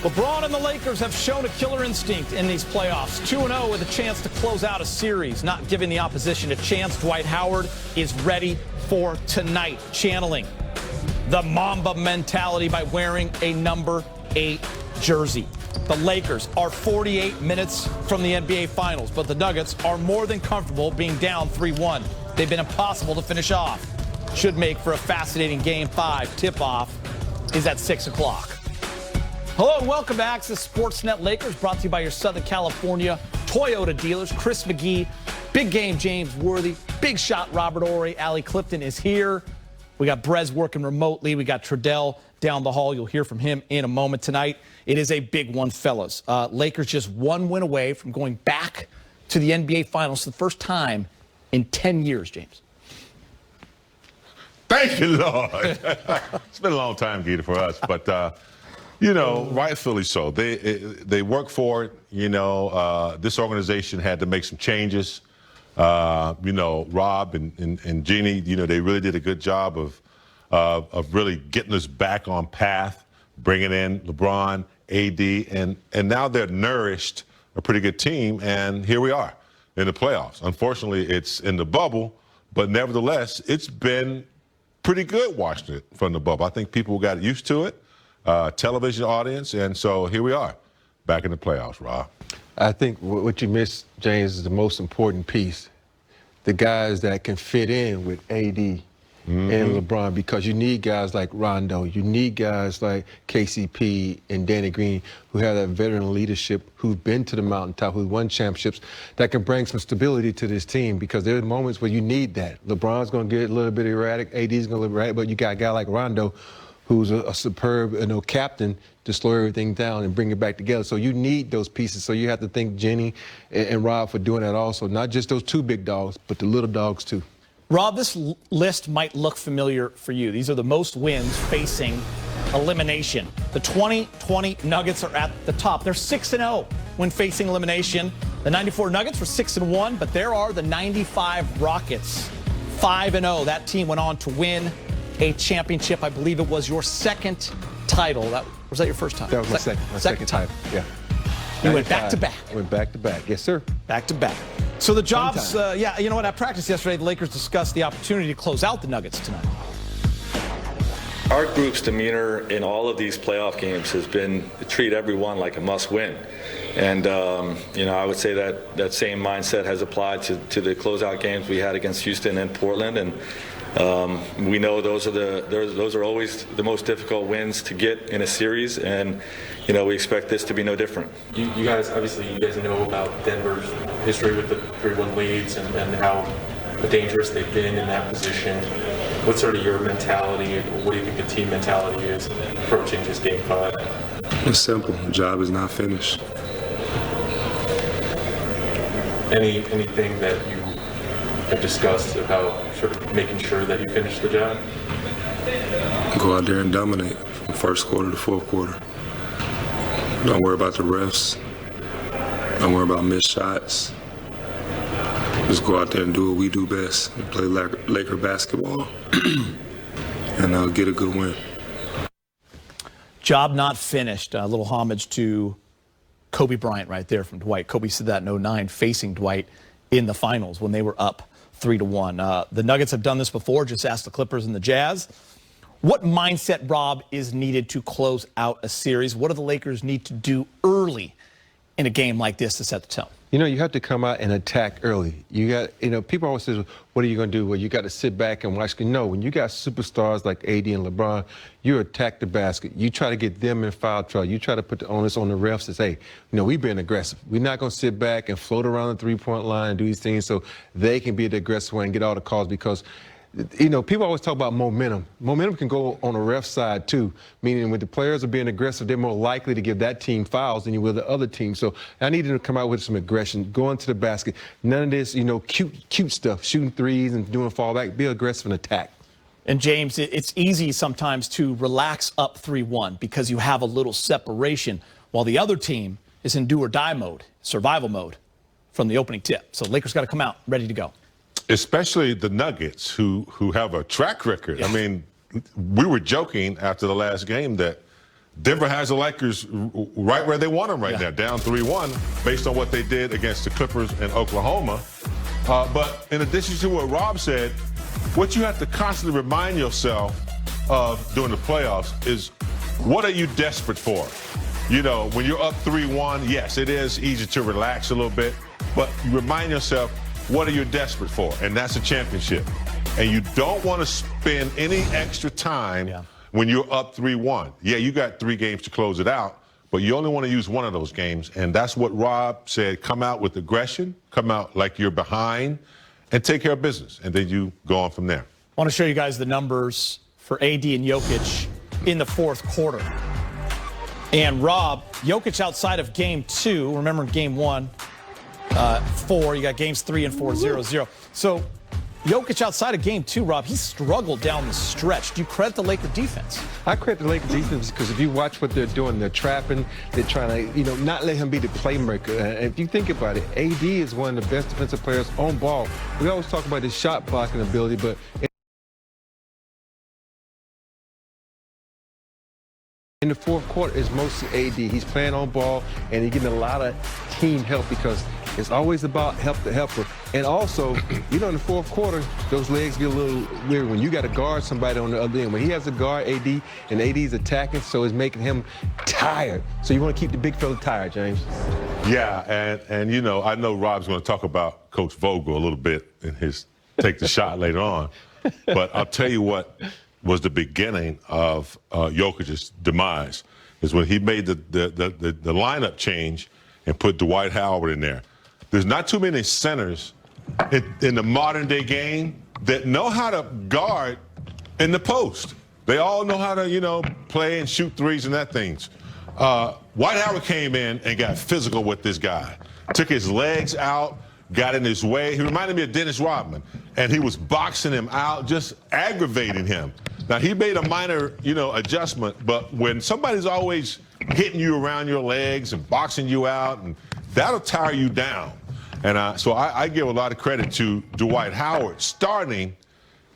LeBron and the Lakers have shown a killer instinct in these playoffs. 2-0 with a chance to close out a series, not giving the opposition a chance. Dwight Howard is ready for tonight, channeling the Mamba mentality by wearing a number 8 jersey. The Lakers are 48 minutes from the NBA Finals, but the Nuggets are more than comfortable being down 3-1. They've been impossible to finish off. Should make for a fascinating Game 5. Tip-off is at 6 o'clock. Hello and welcome to Access Sportsnet Lakers, brought to you by your Southern California Toyota dealers. Chris McGee, big game James Worthy, big shot Robert Horry, Allie Clifton is here. We got Brez working remotely. We got Trudell down the hall. You'll hear from him in a moment tonight. It is a big one, fellas. Lakers just one win away from going back to the NBA Finals for the first time in 10 years, James. Thank you, Lord. It's been a long time, Gita, for us, but you know, rightfully so. They work for it. You know, this organization had to make some changes. You know, Rob and Jeannie, you know, they really did a good job of really getting us back on path, bringing in LeBron, AD, and now they're nourished a pretty good team, and here we are in the playoffs. Unfortunately, it's in the bubble, but nevertheless, it's been pretty good watching it from the bubble. I think people got used to it. Television audience, and so here we are, back in the playoffs, Rob. I think what you missed, James, is the most important piece. The guys that can fit in with AD and LeBron, because you need guys like Rondo, you need guys like KCP and Danny Green, who have that veteran leadership, who've been to the mountaintop, who won championships, that can bring some stability to this team, because there are moments where you need that. LeBron's going to get a little bit erratic, AD's going to get erratic, but you got a guy like Rondo, who's a superb, you know, captain to slow everything down and bring it back together. So you need those pieces. So you have to thank Jenny and Rob for doing that also. Not just those two big dogs, but the little dogs too. Rob, this list might look familiar for you. These are the most wins facing elimination. The 2020 Nuggets are at the top. They're 6-0 when facing elimination. The 94 Nuggets were 6-1, but there are the 95 Rockets, 5-0. That team went on to win a championship. I believe it was your second title. Was that your first time? That was my second title. Yeah. You went back to back. I went back to back. Yes, sir. Back to back. So the jobs, yeah, you know what? At practice yesterday, the Lakers discussed the opportunity to close out the Nuggets tonight. Our group's demeanor in all of these playoff games has been to treat everyone like a must-win. And, you know, I would say that that same mindset has applied to the closeout games we had against Houston and Portland. And we know those are always the most difficult wins to get in a series, and you know we expect this to be no different. You guys know about Denver's history with the 3-1 leads and how dangerous they've been in that position. What's sort of your mentality? What do you think the team mentality is approaching this Game 5? It's simple. The job is not finished. Anything that you have discussed about sort of making sure that you finish the job? Go out there and dominate from first quarter to fourth quarter. Don't worry about the refs. Don't worry about missed shots. Just go out there and do what we do best and play Laker basketball and get a good win. Job not finished. A little homage to Kobe Bryant right there from Dwight. Kobe said that in 2009, facing Dwight in the finals when they were up 3-1. The Nuggets have done this before. Just ask the Clippers and the Jazz. What mindset, Rob, is needed to close out a series? What do the Lakers need to do early in a game like this to set the tone? You know, you have to come out and attack early. You got, you know, people always say, what are you going to do? Well, you got to sit back and watch. No, when you got superstars like AD and LeBron, you attack the basket. You try to get them in foul trouble. You try to put the onus on the refs to say, you know, we've been aggressive. We're not going to sit back and float around the three-point line and do these things so they can be the aggressive one and get all the calls, because you know, people always talk about momentum. Momentum can go on the ref side, too, meaning when the players are being aggressive, they're more likely to give that team fouls than you will the other team. So I need them to come out with some aggression, go into the basket. None of this, you know, cute stuff, shooting threes and doing fallback. Be aggressive and attack. And, James, it's easy sometimes to relax up 3-1 because you have a little separation while the other team is in do-or-die mode, survival mode, from the opening tip. So Lakers got to come out ready to go. Especially the Nuggets, who have a track record. Yeah. I mean, we were joking after the last game that Denver has the Lakers right where they want them right now, down 3-1, based on what they did against the Clippers in Oklahoma. But in addition to what Rob said, what you have to constantly remind yourself of during the playoffs is, what are you desperate for? You know, when you're up 3-1, yes, it is easy to relax a little bit, but you remind yourself, what are you desperate for? And that's a championship. And you don't want to spend any extra time when you're up 3-1. Yeah, you got 3 games to close it out, but you only want to use one of those games. And that's what Rob said. Come out with aggression, come out like you're behind, and take care of business. And then you go on from there. I want to show you guys the numbers for AD and Jokic in the fourth quarter. And Rob, Jokic outside of game 2, remember game 1, 4, you got games 3 and 4, 0-0. So Jokic outside of game 2, Rob, he struggled down the stretch. Do you credit the Laker defense? I credit the Laker defense because if you watch what they're doing, they're trapping, they're trying to, not let him be the playmaker. And if you think about it, AD is one of the best defensive players on ball. We always talk about his shot blocking ability, but in the fourth quarter, it's mostly AD. He's playing on ball, and he's getting a lot of team help because it's always about help the helper. And also, in the fourth quarter, those legs get a little weird when you got to guard somebody on the other end. When he has to guard AD, and AD's attacking, so it's making him tired. So you want to keep the big fella tired, James. Yeah, and I know Rob's going to talk about Coach Vogel a little bit in his Take the Shot later on. But I'll tell you what was the beginning of Jokic's demise is when he made the lineup change and put Dwight Howard in there. There's not too many centers in the modern day game that know how to guard in the post. They all know how to, play and shoot threes and that things. Dwight Howard came in and got physical with this guy, took his legs out, got in his way. He reminded me of Dennis Rodman, and he was boxing him out, just aggravating him. Now, he made a minor, adjustment, but when somebody's always hitting you around your legs and boxing you out, and that'll tire you down. And so I give a lot of credit to Dwight Howard starting,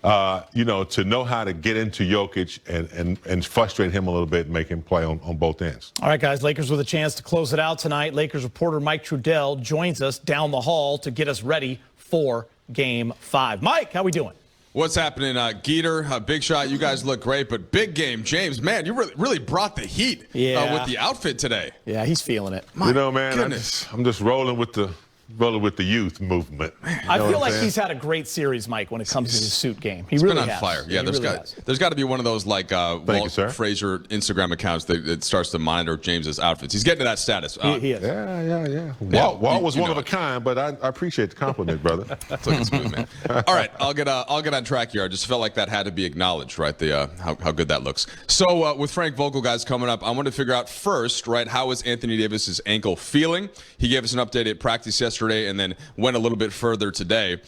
to know how to get into Jokic and frustrate him a little bit and make him play on both ends. All right, guys, Lakers with a chance to close it out tonight. Lakers reporter Mike Trudell joins us down the hall to get us ready for Game 5. Mike, how we doing? What's happening, Geeter? Big Shot, you guys look great, but big game, James. Man, you really brought the heat with the outfit today. Yeah, he's feeling it. Man, I'm just rolling with the youth movement. I feel like he's had a great series, Mike, when it comes to his suit game. He really has. Been on fire. Yeah, there's got to be one of those like Walt Frazier Instagram accounts that starts to monitor James's outfits. He's getting to that status. He is. Yeah. Walt was one of a kind, but I appreciate the compliment, brother. It's looking smooth, man. All right, I'll get on track here. I just felt like that had to be acknowledged, right? How good that looks. So with Frank Vogel, guys, coming up, I want to figure out first, right, how is Anthony Davis's ankle feeling? He gave us an update at practice yesterday and then went a little bit further today.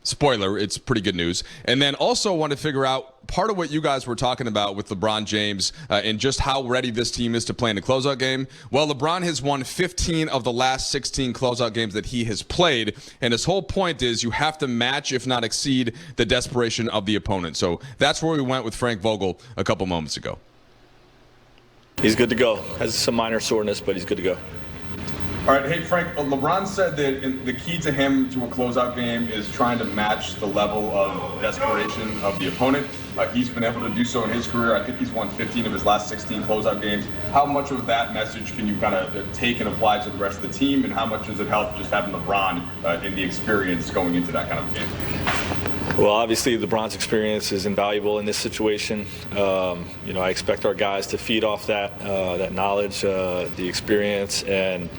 Spoiler, it's pretty good news. And then also want to figure out part of what you guys were talking about with LeBron James and just how ready this team is to play in a closeout game. Well, LeBron has won 15 of the last 16 closeout games that he has played. And his whole point is you have to match, if not exceed, the desperation of the opponent. So that's where we went with Frank Vogel a couple moments ago. He's good to go. Has some minor soreness, but he's good to go. All right, hey Frank, LeBron said that the key to him to a closeout game is trying to match the level of desperation of the opponent. He's been able to do so in his career. I think he's won 15 of his last 16 closeout games. How much of that message can you kind of take and apply to the rest of the team, and how much does it help just having LeBron in the experience going into that kind of game? Well, obviously LeBron's experience is invaluable in this situation. I expect our guys to feed off that knowledge, the experience, and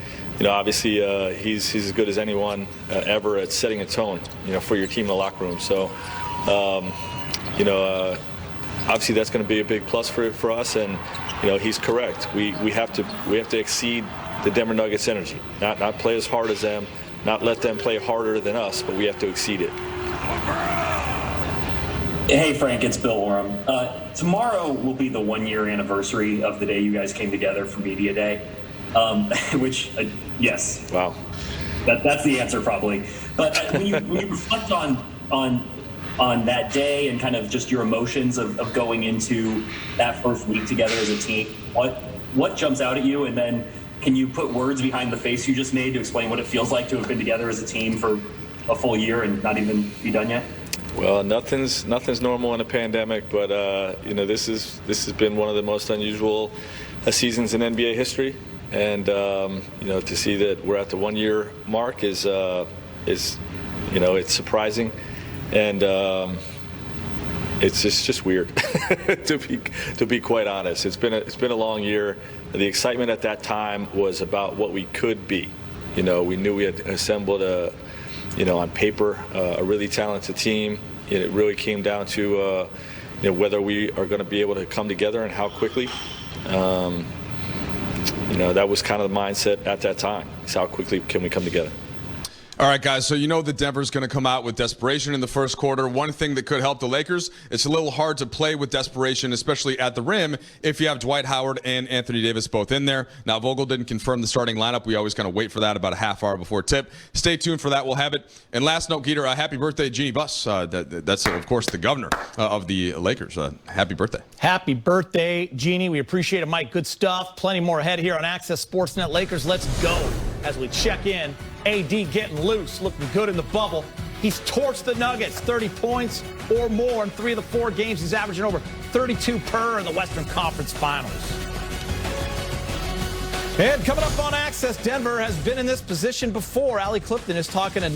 obviously he's as good as anyone ever at setting a tone, for your team in the locker room. So, obviously that's going to be a big plus for us. And he's correct. We have to exceed the Denver Nuggets energy, not play as hard as them, not let them play harder than us, but we have to exceed it. Hey Frank, it's Bill Oram. Tomorrow will be the 1-year anniversary of the day you guys came together for Media Day. Which, yes. Wow. That's the answer probably. But when you reflect on on that day and kind of just your emotions of going into that first week together as a team. What jumps out at you? And then can you put words behind the face you just made to explain what it feels like to have been together as a team for a full year and not even be done yet? Well, nothing's normal in a pandemic, but this has been one of the most unusual seasons in NBA history, and to see that we're at the 1 year mark is it's surprising, and it's just weird to be quite honest. It's been a long year. The excitement at that time was about what we could be. We knew we had assembled on paper, a really talented team. It really came down to whether we are going to be able to come together and how quickly. That was kind of the mindset at that time. It's how quickly can we come together. All right, guys, so that Denver's going to come out with desperation in the first quarter. One thing that could help the Lakers, it's a little hard to play with desperation, especially at the rim, if you have Dwight Howard and Anthony Davis both in there. Now, Vogel didn't confirm the starting lineup. We always kind of wait for that about a half hour before tip. Stay tuned for that. We'll have it. And last note, Geeter, happy birthday, Jeannie Buss. That's, of course, the governor of the Lakers. Happy birthday. Happy birthday, Jeannie. We appreciate it, Mike. Good stuff. Plenty more ahead here on Access Sportsnet. Lakers, let's go as we check in. AD getting loose, looking good in the bubble. He's torched the Nuggets, 30 points or more in 3 of the 4 games. He's averaging over 32 per in the Western Conference Finals. And coming up on Access, Denver has been in this position before. Allie Clifton is talking to